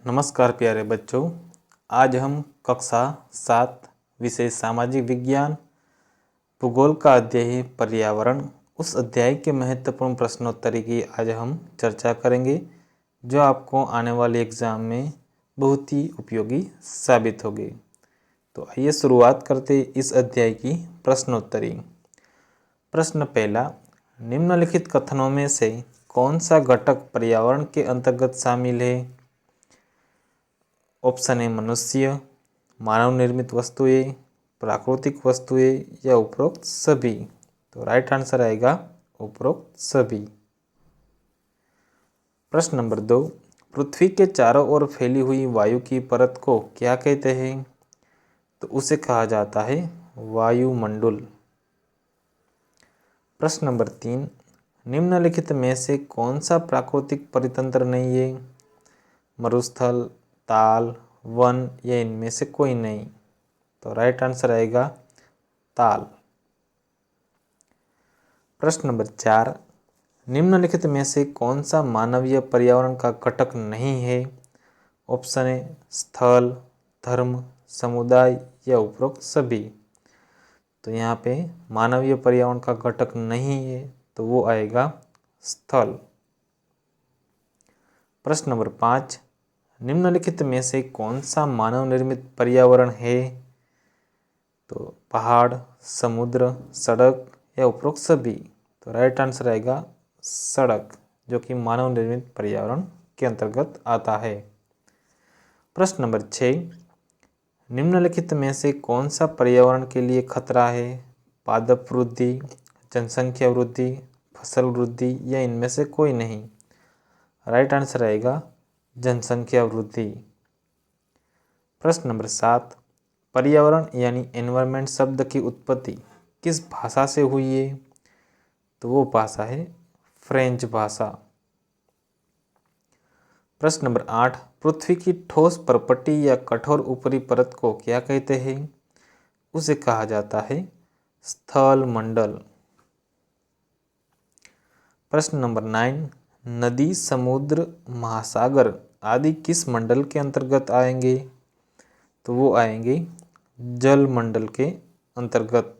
नमस्कार प्यारे बच्चों, आज हम कक्षा 7 विषय सामाजिक विज्ञान भूगोल का अध्याय है पर्यावरण। उस अध्याय के महत्वपूर्ण प्रश्नोत्तरी की आज हम चर्चा करेंगे, जो आपको आने वाले एग्जाम में बहुत ही उपयोगी साबित होगी। तो आइए शुरुआत करते इस अध्याय की प्रश्नोत्तरी। प्रश्न पहला, निम्नलिखित कथनों में से कौन सा घटक पर्यावरण के अंतर्गत शामिल है? ऑप्शन ए मनुष्य, मानव निर्मित वस्तुएं, प्राकृतिक वस्तुएं या उपरोक्त सभी। तो राइट आंसर आएगा उपरोक्त सभी। प्रश्न नंबर 2, पृथ्वी के चारों ओर फैली हुई वायु की परत को क्या कहते हैं? तो उसे कहा जाता है वायुमंडल। प्रश्न नंबर 3, निम्नलिखित में से कौन सा प्राकृतिक परितंत्र नहीं है? मरुस्थल, ताल, वन या इनमें से कोई नहीं। तो राइट आंसर आएगा ताल। प्रश्न नंबर 4, निम्नलिखित में से कौन सा मानवीय पर्यावरण का घटक नहीं है? ऑप्शन ए स्थल, धर्म, समुदाय या उपरोक्त सभी। तो यहाँ पे मानवीय पर्यावरण का घटक नहीं है, तो वो आएगा स्थल। प्रश्न नंबर 5, निम्नलिखित में से कौन सा मानव निर्मित पर्यावरण है? तो पहाड़, समुद्र, सड़क या उपरोक्त सभी। तो राइट आंसर आएगा सड़क, जो कि मानव निर्मित पर्यावरण के अंतर्गत आता है। प्रश्न नंबर 6, निम्नलिखित में से कौन सा पर्यावरण के लिए खतरा है? पादप वृद्धि, जनसंख्या वृद्धि, फसल वृद्धि या इनमें से कोई नहीं। राइट आंसर आएगा जनसंख्या वृद्धि। प्रश्न नंबर 7, पर्यावरण यानी एनवायरनमेंट शब्द की उत्पत्ति किस भाषा से हुई है? तो वो भाषा है फ्रेंच भाषा। प्रश्न नंबर 8, पृथ्वी की ठोस परपट्टी या कठोर ऊपरी परत को क्या कहते हैं? उसे कहा जाता है स्थल मंडल। प्रश्न नंबर 9, नदी, समुद्र, महासागर आदि किस मंडल के अंतर्गत आएंगे? तो वो आएंगे जल मंडल के अंतर्गत।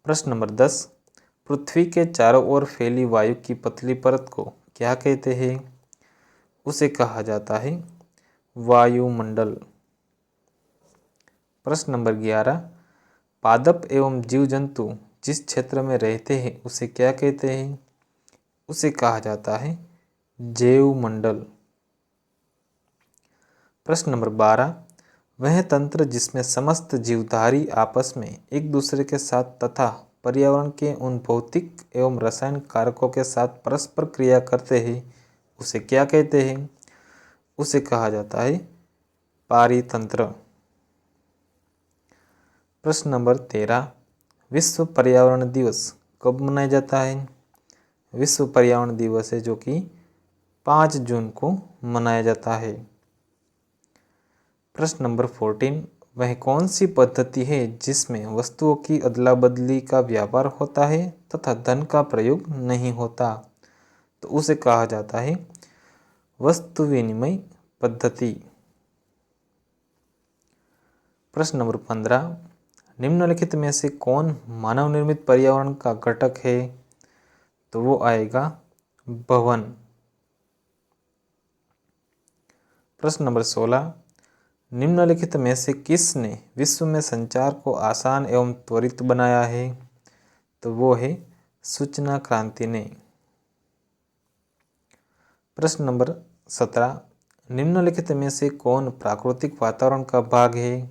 प्रश्न नंबर 10, पृथ्वी के चारों ओर फैली वायु की पतली परत को क्या कहते हैं? उसे कहा जाता है वायुमंडल। प्रश्न नंबर 11, पादप एवं जीव जंतु जिस क्षेत्र में रहते हैं उसे क्या कहते हैं? उसे कहा जाता है जैवमंडल। प्रश्न नंबर 12, वह तंत्र जिसमें समस्त जीवधारी आपस में एक दूसरे के साथ तथा पर्यावरण के उन भौतिक एवं रासायनिक कारकों के साथ परस्पर क्रिया करते हैं उसे क्या कहते हैं? उसे कहा जाता है पारितंत्र। प्रश्न नंबर 13, विश्व पर्यावरण दिवस कब मनाया जाता है? विश्व पर्यावरण दिवस है जो कि 5 जून को मनाया जाता है। प्रश्न नंबर 14, वह कौन सी पद्धति है जिसमें वस्तुओं की अदला बदली का व्यापार होता है तथा धन का प्रयोग नहीं होता? तो उसे कहा जाता है वस्तु विनिमय पद्धति। प्रश्न नंबर 15, निम्नलिखित में से कौन मानव निर्मित पर्यावरण का घटक है? तो वो आएगा भवन। प्रश्न नंबर 16, निम्नलिखित में से किसने विश्व में संचार को आसान एवं त्वरित बनाया है? तो वो है सूचना क्रांति ने। प्रश्न नंबर 17, निम्नलिखित में से कौन प्राकृतिक वातावरण का भाग है?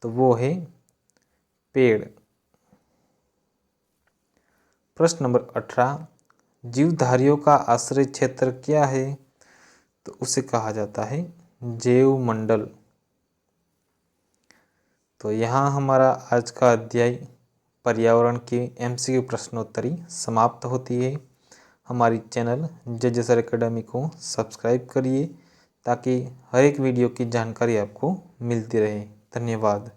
तो वो है पेड़। प्रश्न नंबर 18, जीवधारियों का आश्रय क्षेत्र क्या है? तो उसे कहा जाता है जैवमंडल। तो यहाँ हमारा आज का अध्याय पर्यावरण की एमसीक्यू प्रश्नोत्तरी समाप्त होती है। हमारी चैनल जज सर एकेडमी को सब्सक्राइब करिए ताकि हर एक वीडियो की जानकारी आपको मिलती रहे। धन्यवाद।